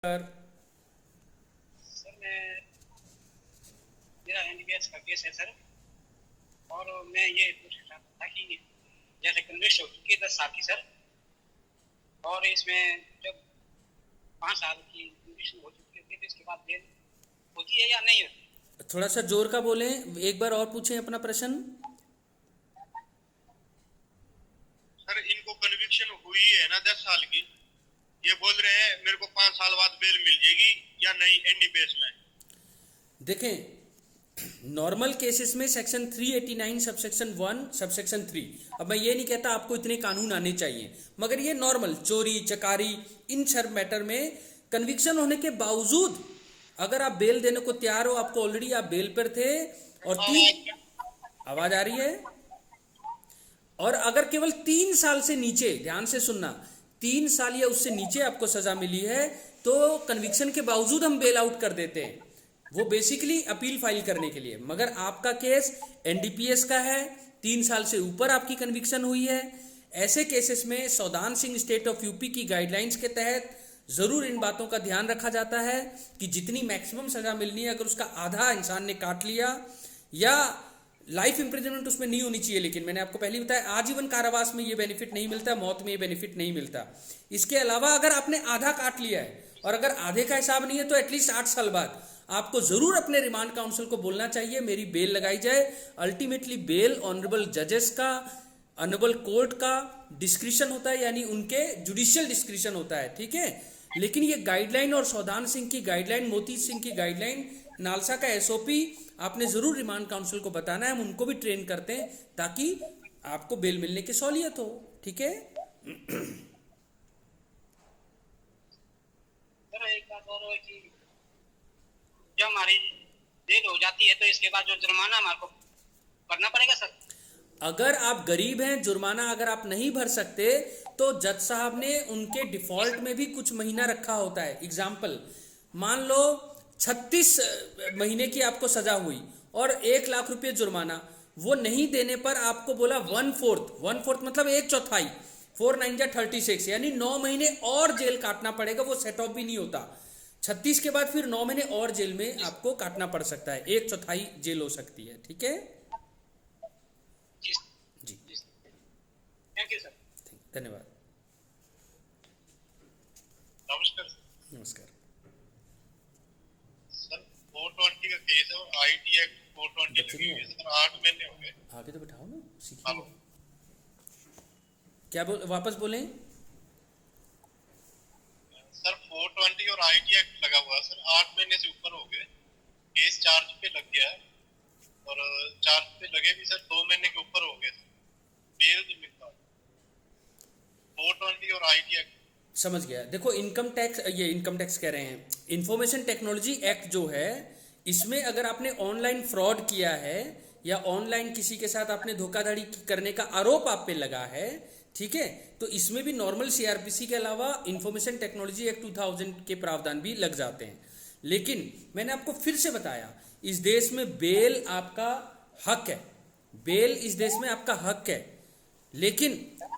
Sir sir मैं मेरा NDPS का केस है सर। और मैं ये पूछ रहा था कि जैसे कन्विक्ट हो चुकी है 10 साल की सर। और इसमें जब 5 साल की कन्विक्शन हो चुकी है तो इसके बाद बेल होती है या नहीं होती? थोड़ा सा जोर का बोलें, एक बार और पूछें अपना प्रश्न। सर इनको कन्विक्शन हुई है ना 10 साल की, ये बोल रहे हैं मेरे को 5 साल बाद बेल मिल जाएगी या नहीं एनडीपीएस में। देखें, नॉर्मल केसेस में सेक्शन 389 सबसेक्शन 1 सबसेक्शन 3, अब मैं ये नहीं कहता आपको इतने कानून आने चाहिए, मगर ये नॉर्मल चोरी चकारी इन सब मैटर में कन्विक्शन होने के बावजूद अगर आप बेल देने को तैयार हो, आपको ऑलरेडी आप बेल पर थे और आवाज आ रही है, और अगर केवल 3 साल से नीचे, ध्यान से सुनना, 3 साल या उससे नीचे आपको सजा मिली है तो कन्विक्शन के बावजूद हम बेल आउट कर देते हैं, वो बेसिकली अपील फाइल करने के लिए। मगर आपका केस एनडीपीएस का है, 3 साल से ऊपर आपकी कन्विक्शन हुई है, ऐसे केसेस में Saudan Singh state of UP की गाइडलाइंस के तहत जरूर इन बातों का ध्यान रखा जाता है कि जितनी मैक्सिमम सजा मिलनी है अगर उसका आधा इंसान ने काट लिया, या लाइफ इंप्रिजनमेंट उसमें नहीं होनी चाहिए, लेकिन मैंने आपको पहले बताया आजीवन कारावास में ये बेनिफिट नहीं मिलता, मौत में ये बेनिफिट नहीं मिलता। इसके अलावा अगर आपने आधा काट लिया है और अगर आधे का हिसाब नहीं है तो एटलीस्ट 8 साल बाद आपको जरूर अपने रिमांड काउंसिल को बोलना चाहिए मेरी बेल लगाई जाए। अल्टीमेटली बेल ऑनरेबल जजेस का, ऑनरेबल कोर्ट का डिस्क्रिशन होता है, यानी उनके जुडिशियल डिस्क्रिशन होता है, ठीक है। लेकिन ये गाइडलाइन और सौदान सिंह की गाइडलाइन, मोती सिंह की गाइडलाइन, नालसा का एसओपी आपने जरूर रिमांड काउंसिल को बताना है, हम उनको भी ट्रेन करते हैं ताकि आपको बेल मिलने की सहूलियत हो, ठीक है। सर एक बात और है कि जब हमारी बेल हो जाती है तो इसके बाद जो जुर्माना हमारे को भरना पड़ेगा सर? अगर आप गरीब हैं, जुर्माना अगर आप नहीं भर सकते तो जज साहब ने उनके डिफॉल्ट में भी कुछ महीना रखा होता है। एग्जाम्पल, मान लो 36 महीने की आपको सजा हुई और 1 लाख रुपये जुर्माना, वो नहीं देने पर आपको बोला 1/4 मतलब 1/4, 4 9 जा 36, यानी 9 महीने और जेल काटना पड़ेगा, वो सेट ऑफ भी नहीं होता। 36 के बाद फिर 9 महीने और जेल में आपको काटना पड़ सकता है, 1/4 जेल हो सकती है, ठीक है जी। Thank you sir. धन्यवाद। नमस्कार नमस्कार। सर 420 का केस है और आईटी एक्ट 420 लगी हुई है सर, 8 महीने हो गए। आगे तो बैठाओ ना, सीखिए। क्या बोल, वापस बोलें। सर 420 और आईटी एक्ट लगा हुआ है सर, 8 महीने से ऊपर हो गए, केस चार्ज पे लग गया है और चार्ज पे लगे भी सर 2 महीने के ऊपर हो गए सर, बेल नहीं मिलता। 420 और आईटी एक्ट समझ गया। देखो, इनकम टैक्स, ये इनकम टैक्स कह रहे हैं, इंफॉर्मेशन टेक्नोलॉजी एक्ट जो है, इसमें अगर आपने ऑनलाइन फ्रॉड किया है या ऑनलाइन किसी के साथ आपने धोखाधड़ी करने का आरोप आप पे लगा है, ठीक है, तो इसमें भी नॉर्मल सीआरपीसी के अलावा इंफॉर्मेशन टेक्नोलॉजी एक्ट 2000 के प्रावधान भी लग जाते हैं। लेकिन मैंने आपको फिर से बताया, इस देश में बेल आपका हक है, बेल इस देश में आपका हक है, लेकिन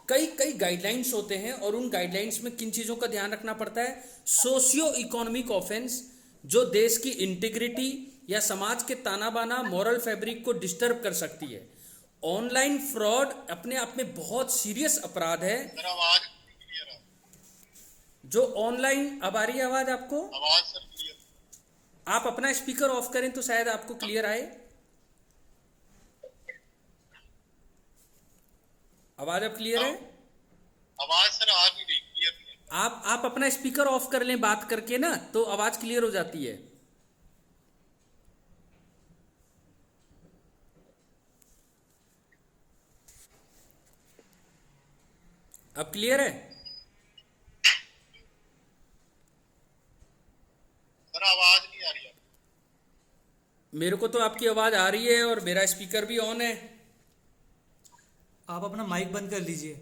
कई कई गाइडलाइंस होते हैं और उन गाइडलाइंस में किन चीजों का ध्यान रखना पड़ता है। सोशियो इकोनॉमिक ऑफेंस जो देश की इंटीग्रिटी या समाज के ताना बाना मॉरल फैब्रिक को डिस्टर्ब कर सकती है। ऑनलाइन फ्रॉड अपने आप में बहुत सीरियस अपराध है। सर आवाज क्लियर है? जो ऑनलाइन, अब आ रही है आवाज आपको? आवाज सर क्लियर। आप अपना स्पीकर ऑफ करें तो शायद आपको क्लियर आए। आवाज अब क्लियर है? आवाज सर आ नहीं रही, क्लियर नहीं है। आप अपना स्पीकर ऑफ कर लें बात करके ना, तो आवाज क्लियर हो जाती है। अब क्लियर है? सर आवाज नहीं आ रही है। मेरे को तो आपकी आवाज आ रही है और मेरा स्पीकर भी ऑन है। आप अपना माइक बंद कर लीजिए।